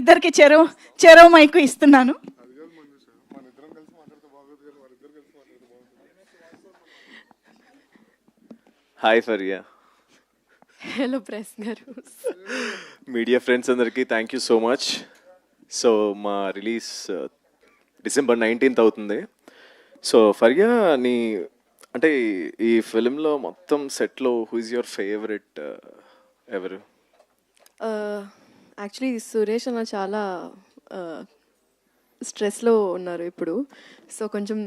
ఇద్దరికి చెరో మైకు ఇస్తున్నాను. హాయ్ ఫరియా. హలో ప్రెస్ గారు. మీడియా ఫ్రెండ్స్ అందరికీ thank you so much. So మా రిలీజ్ December 19th అవుతుంది. సో ఫరియా, నీ అంటే ఈ ఫిలింలో మొత్తం సెట్లో హూ ఇస్ యువర్ ఫేవరెట్ ఎవరు? యాక్చువల్లీ సురేష్ అన్న చాలా స్ట్రెస్లో ఉన్నారు ఇప్పుడు, సో కొంచెం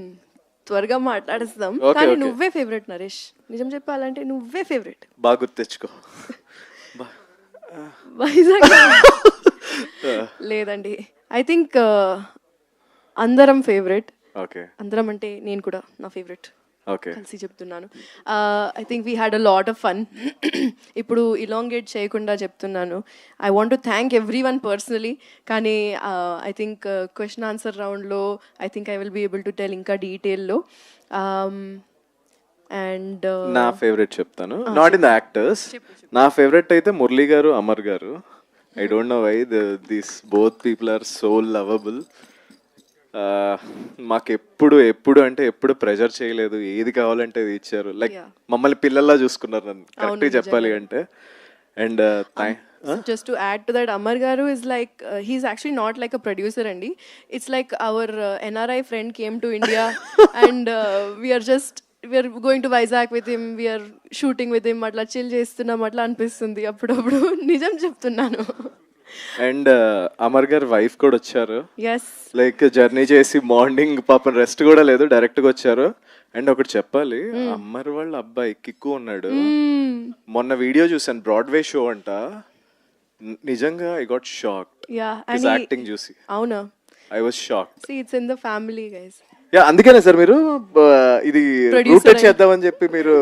త్వరగా మాట్లాడేస్తాం. కానీ నువ్వే ఫేవరెట్ నరేష్, నిజం చెప్పాలంటే నువ్వే ఫేవరెట్. బాగా గుర్తు తెచ్చుకో. వైజాగ్ లేదండి, ఐ థింక్ అందరం ఫేవరెట్. ఓకే, అందరం అంటే నేను కూడా నా ఫేవరెట్. ఓకే, కలిసి చెప్తున్నాను. I think we had a lot of fun. ఇప్పుడు ఇలాంగేట్ చేయకుండా చెప్తున్నాను, I want to thank everyone personally. కానీ ఐ థింక్ క్వశ్చన్ ఆన్సర్ రౌండ్లో I think I will be able to tell ఇంకా డీటెయిల్లో. అండ్ నా ఫేవరెట్ చెప్తాను, నాట్ ఇన్ ద యాక్టర్స్. నా ఫేవరెట్ అయితే Murali garu, Amar garu. I don't know why this both people are so lovable. మాకు ఎప్పుడు ప్రెజర్ చేయలేదు, ఏది కావాలంటే అది ఇచ్చారు. లైక్ మమ్మల్ని పిల్లల్లా చూసుకున్నారు నన్ను, కరెక్ట్గా చెప్పాలి అంటే. And just to add to that, Amar Garu is like, he's actually not like a producer andi. It's like our NRI friend came to India and we are going to Vizag with him, we are shooting with him, atla chill చేస్తున్నాం అట్లా అనిపిస్తుంది అప్పుడప్పుడు. నిజం చెప్తున్నాను. And Amar గారు wife కూడా వచ్చారు. yes, like journey చేసి మార్నింగ్ పాపం రెస్ట్ కూడా లేదు, డైరెక్ట్గా వచ్చారు. అండ్ ఒకటి చెప్పాలి, అమ్మర్ వాళ్ళ అబ్బాయి కిక్కు ఉన్నాడు. మొన్న వీడియో చూసాను, బ్రాడ్వే షో అంట. నిజంగా I got shocked. His acting చూసి. అవునా? I was shocked. see, it's in the family guys. Yeah, అందుకనే సార్ మీరు ఇది రూటెడ్ చేద్దామని చెప్పి మీరు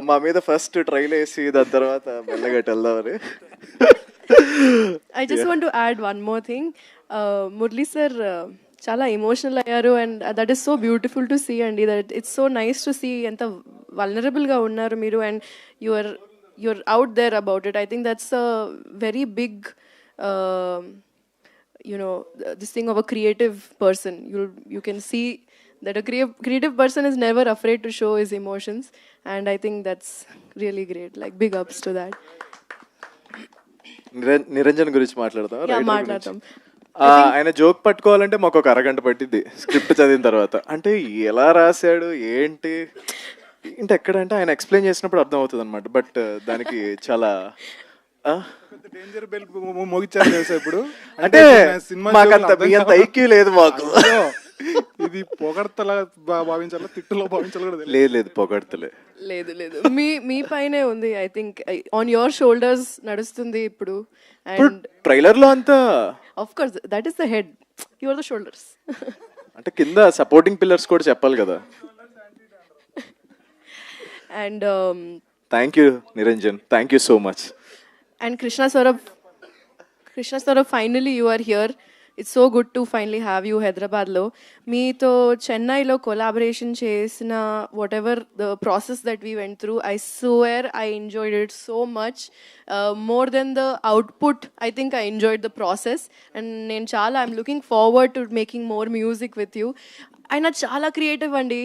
మా మీద ఫస్ట్ ట్రైల్ వేసి దాని తర్వాత మెల్లగా వెళ్దామని. I just want to add one more thing. Murli sir చాలా ఎమోషనల్ అయ్యారు, and that is so beautiful to see అండి. That it's so nice to see ఎంత వల్నరబుల్గా ఉన్నారు మీరు, and you're out there about it. I think that's a very big this thing of a creative person. You can see that a creative person is never afraid to show his emotions, and I think that's really great. Like big ups to that. Niranjan గురించి మాట్లాడతాం. మాట్లాడతాం. ఆయన joke పట్టుకోవాలంటే మాకు ఒక అరగంట పట్టింది script చదివిన తర్వాత. అంటే ఎలా రాశాడు ఏంటి అంటే ఎక్కడంటే ఆయన ఎక్స్ప్లెయిన్ చేసినప్పుడు అర్థం అవుతుంది అనమాట. బట్ దానికి చాలా డేంజర్ బెల్ మోగించారు ఇప్పుడు. అంటే మాకంత మీ అంత ఐక్యూ లేదు మాకు. ఇది పొగడ్తలా భావించాలా, తిట్టులో భావించాలి కూడా లేదు, పొగడ్తలే లేదు. మీ పైనే ఉంది. I think on your shoulders నడుస్తుంది ఇప్పుడు. అండ్ ట్రైలర్ లో అంతా of course that is the head, you are the shoulders. అంటే కింద సపోర్టింగ్ పిల్లర్స్ కూడా చెప్పాలి కదా. And thank you Niranjan, thank you so much. And Krishna Saurabh, finally you are here. It's so good to finally have you హైదరాబాద్లో. మీతో చెన్నైలో collaboration చేసిన whatever the process that we went through, I swear I enjoyed it so much. More than the output, I think I enjoyed the process. And నేను I'm looking forward to making more music with you. ఆయన చాలా creative అండి.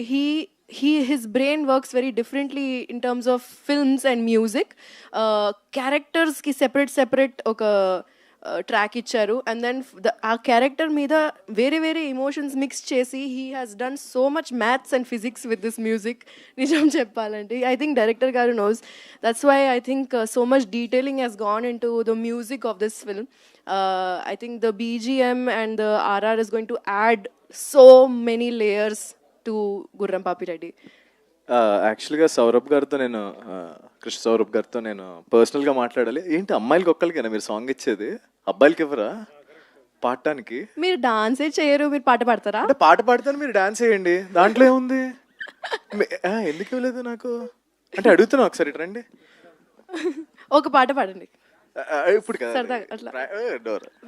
his brain works very differently in terms of films and music. Characters ki separate oka track icharu, and then ఆ character మీద వేరే emotions mix చేసి he has done so much maths and physics with this music. నిజం చెప్పాలంటే I think director garu knows. That's why I think so much detailing has gone into the music of this film. I think the BGM and the RR is going to add so many layers to Gurram Papi Reddy. యాక్చువల్గా సౌరభ్ గారితో నేను కృష్ణ సౌరభ్ గారితో నేను పర్సనల్గా మాట్లాడాలి. ఏంటి అమ్మాయిలకి ఒక్కరికైనా మీరు సాంగ్ ఇచ్చేది, అబ్బాయిలకి ఎవరా పాడటానికి? మీరు డాన్సే చేయరు, మీరు పాట పాడతారా? అంటే పాట పాడతాను, మీరు డాన్స్ చేయండి, దాంట్లో ఏముంది? ఎందుకు ఇవ్వలేదు నాకు అంటే అడుగుతున్నా. ఒకసారి రండి, ఒక పాట పాడండి ఇప్పుడు సరదాగా అట్లా.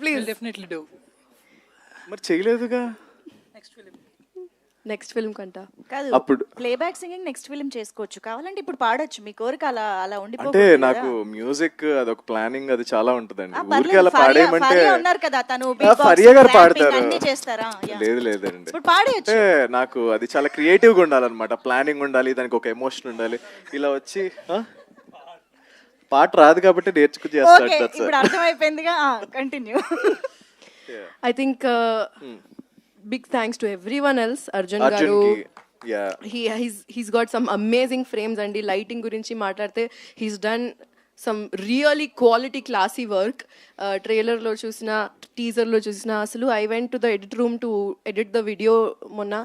Please definitely do. మరి చేయలేదుగా. నెక్స్ట్ ఫిల్మ్ కంటా. కాదు అప్పుడు ప్లేబ్యాక్ సింగింగ్ నెక్స్ట్ ఫిల్మ్ చేసుకోవచ్చు, కావాలంటే ఇప్పుడు పాడొచ్చు, మీ కోరిక అలా అలా అంటే ఉండిపోతుంది నాకు కదా. మ్యూజిక్ అదొక ప్లానింగ్ అది చాలా ఉంటదండి. ఊరికి పర్లేదు, అలా ఫరియా పాడేయమంటే ఫరియా ఉన్నారు కదా, తను beatbox, ఫరియా గారు rapping పాడతారు. అన్నీ చేస్తారా? Yeah. లేదు లేదండి, ఇప్పుడు పాడేయచ్చు. అంటే నాకు అది చాలా క్రియేటివ్ గా ఉండాలన్నమాట. ప్లానింగ్ ఉండాలి, దానికి ఒక ఎమోషన్ ఉండాలి. ఇలా వచ్చి పాట రాదు కాబట్టి నేర్చుకుని ఓకే, చేస్తాడు ఇప్పుడు అర్థమైపోయిందిగా, continue. I think big thanks to everyone else. Arjun garu, అర్జున్కి he's got some amazing frames అండి. లైటింగ్ గురించి మాట్లాడితే he's done some really quality classy work. ట్రైలర్లో చూసిన, టీజర్లో చూసిన, అసలు I went to the edit room to edit the video మొన్న,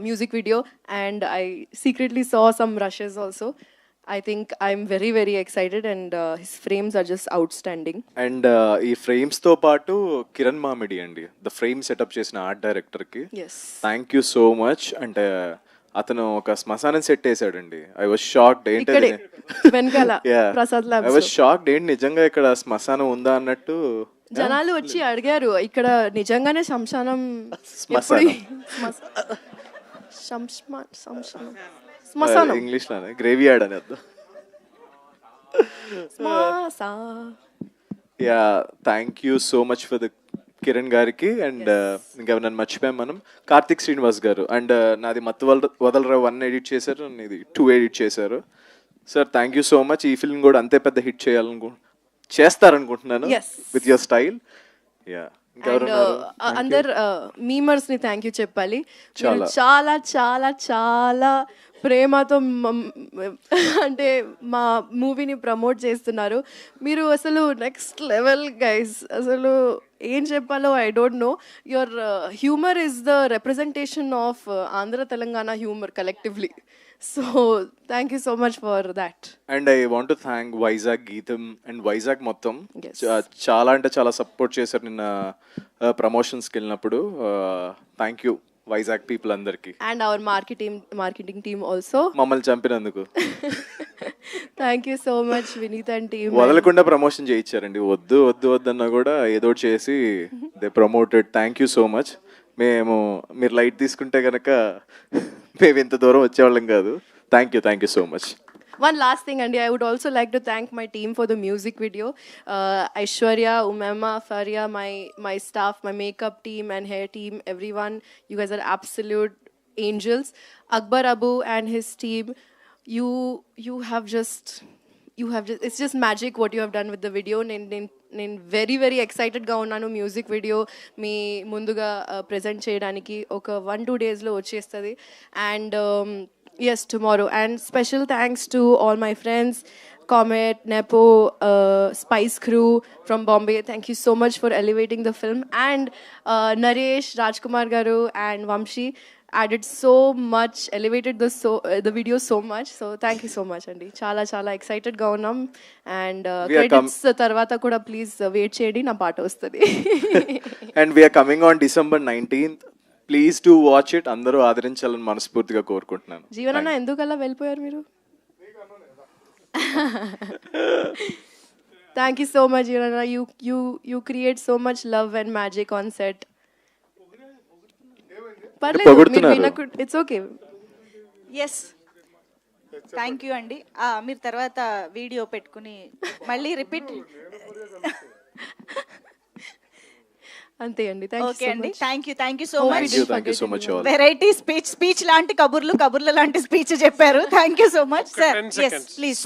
music video, and I secretly saw some rushes also. I think I'm very, very excited, and his frames are just outstanding. And ఈ frames తో పాటు కిరణ్ మామిడి అండి, the frame setup చేసిన art director కి Yes. Thank you so much. అంటే అతను ఒక శ్మశానం సెట్ వేసాడండి. I was shocked. ఇక్కడే ఏంటది వెనకాల Prasad I labs was shocked, ఏంటి నిజంగా ఇక్కడ శ్మశానం ఉందా అన్నట్టు. జనాలు వచ్చి అడిగారు, ఇక్కడ నిజంగానే శ్మశానం శ్మశానం. శ్మశానం ఇంగ్లీష్ లోనే గ్రేవీ యార్డ్ అని అర్థం. Yeah, thank you so much for the Kiran గారికి. అండ్ ఇంకా నన్ను మర్చిపోయాం మనం, కార్తిక్ శ్రీనివాస్ గారు. అండ్ నాది మత్తు వదలరావు 1 ఎడిట్ చేశారు, ఇది 2 ఎడిట్ చేశారు. Sir thank you so much. ఈ ఫిల్మ్ కూడా అంతే పెద్ద హిట్ చేస్తారనుకుంటున్నాను Yes. With your style. Yeah, అందరు మీమర్స్ ని థ్యాంక్ యూ చెప్పాలి. మీరు చాలా చాలా చాలా ప్రేమతో అంటే మా మూవీని ప్రమోట్ చేస్తున్నారు. మీరు అసలు నెక్స్ట్ లెవెల్ గైస్. అసలు ఏం చెప్పాలో I don't know. Your humour is the representation of Andhra Telangana humour collectively. So thank you so much for that. And I want to thank Vizag గీతం అండ్ వైజాగ్ మొత్తం. Yes. చాలా అంటే చాలా సపోర్ట్ చేశారు నిన్న ప్రమోషన్స్కి వెళ్ళినప్పుడు. థ్యాంక్ యూ వైజాగ్ పీపుల్ అందరికి. And our marketing team also. మమ్మల్ని చంపినందుకు thank you so much Vineeth and team. వదలకుండా ప్రమోషన్ చేయించారండి. వద్దు వద్దు వద్దన్నా కూడా ఏదో ఒకటి చేసి they promoted. Thank you so much. మీరు లైట్ తీసుకుంటే కనుక మేము ఇంత దూరం వచ్చేవాళ్ళం కాదు. Thank you so much. One last thing, Andy, I would also like to thank my team for the music video. Aishwarya, Umema, Faria, my staff, my makeup team and hair team, everyone. You guys are absolute angels. Akbar Abu and his team, you have just it's just magic what you have done with the video. నేను very very ఎక్సైటెడ్గా ఉన్నాను. Music video మీ ముందుగా present చేయడానికి ఒక 1-2 డేస్లో వచ్చేస్తుంది. And yes, tomorrow. And special thanks to all my friends, Comet, Nepo, Spice Crew from Bombay. Thank you so much for elevating the film. And Naresh, Rajkumar Garu and Vamshi added so much, elevated the video so much. So thank you so much, Andy. Chala excited ga unnam. And credits tarvata kuda please wait cheyandi, na paata vastadi. And we are coming on December 19th. Please do watch it. అందరూ ఆదరించాలని మనస్ఫూర్తిగా కోరుకుంటున్నాను. జీవనన్న ఎందుకలా వెళ్ళిపోయారు మీరు? Thank you so much జీవనన్న. You create so much love and magic on set. పర్లేదు, it's okay. Yes, thank you అండి. మీరు తర్వాత వీడియో పెట్టుకుని మళ్ళీ రిపీట్. అంతే అండి. ఓకే అండి, thank you so much. all. Variety speech లాంటి కబుర్ల లాంటి స్పీచ్ చెప్పారు. Thank you so much sir. Yes please.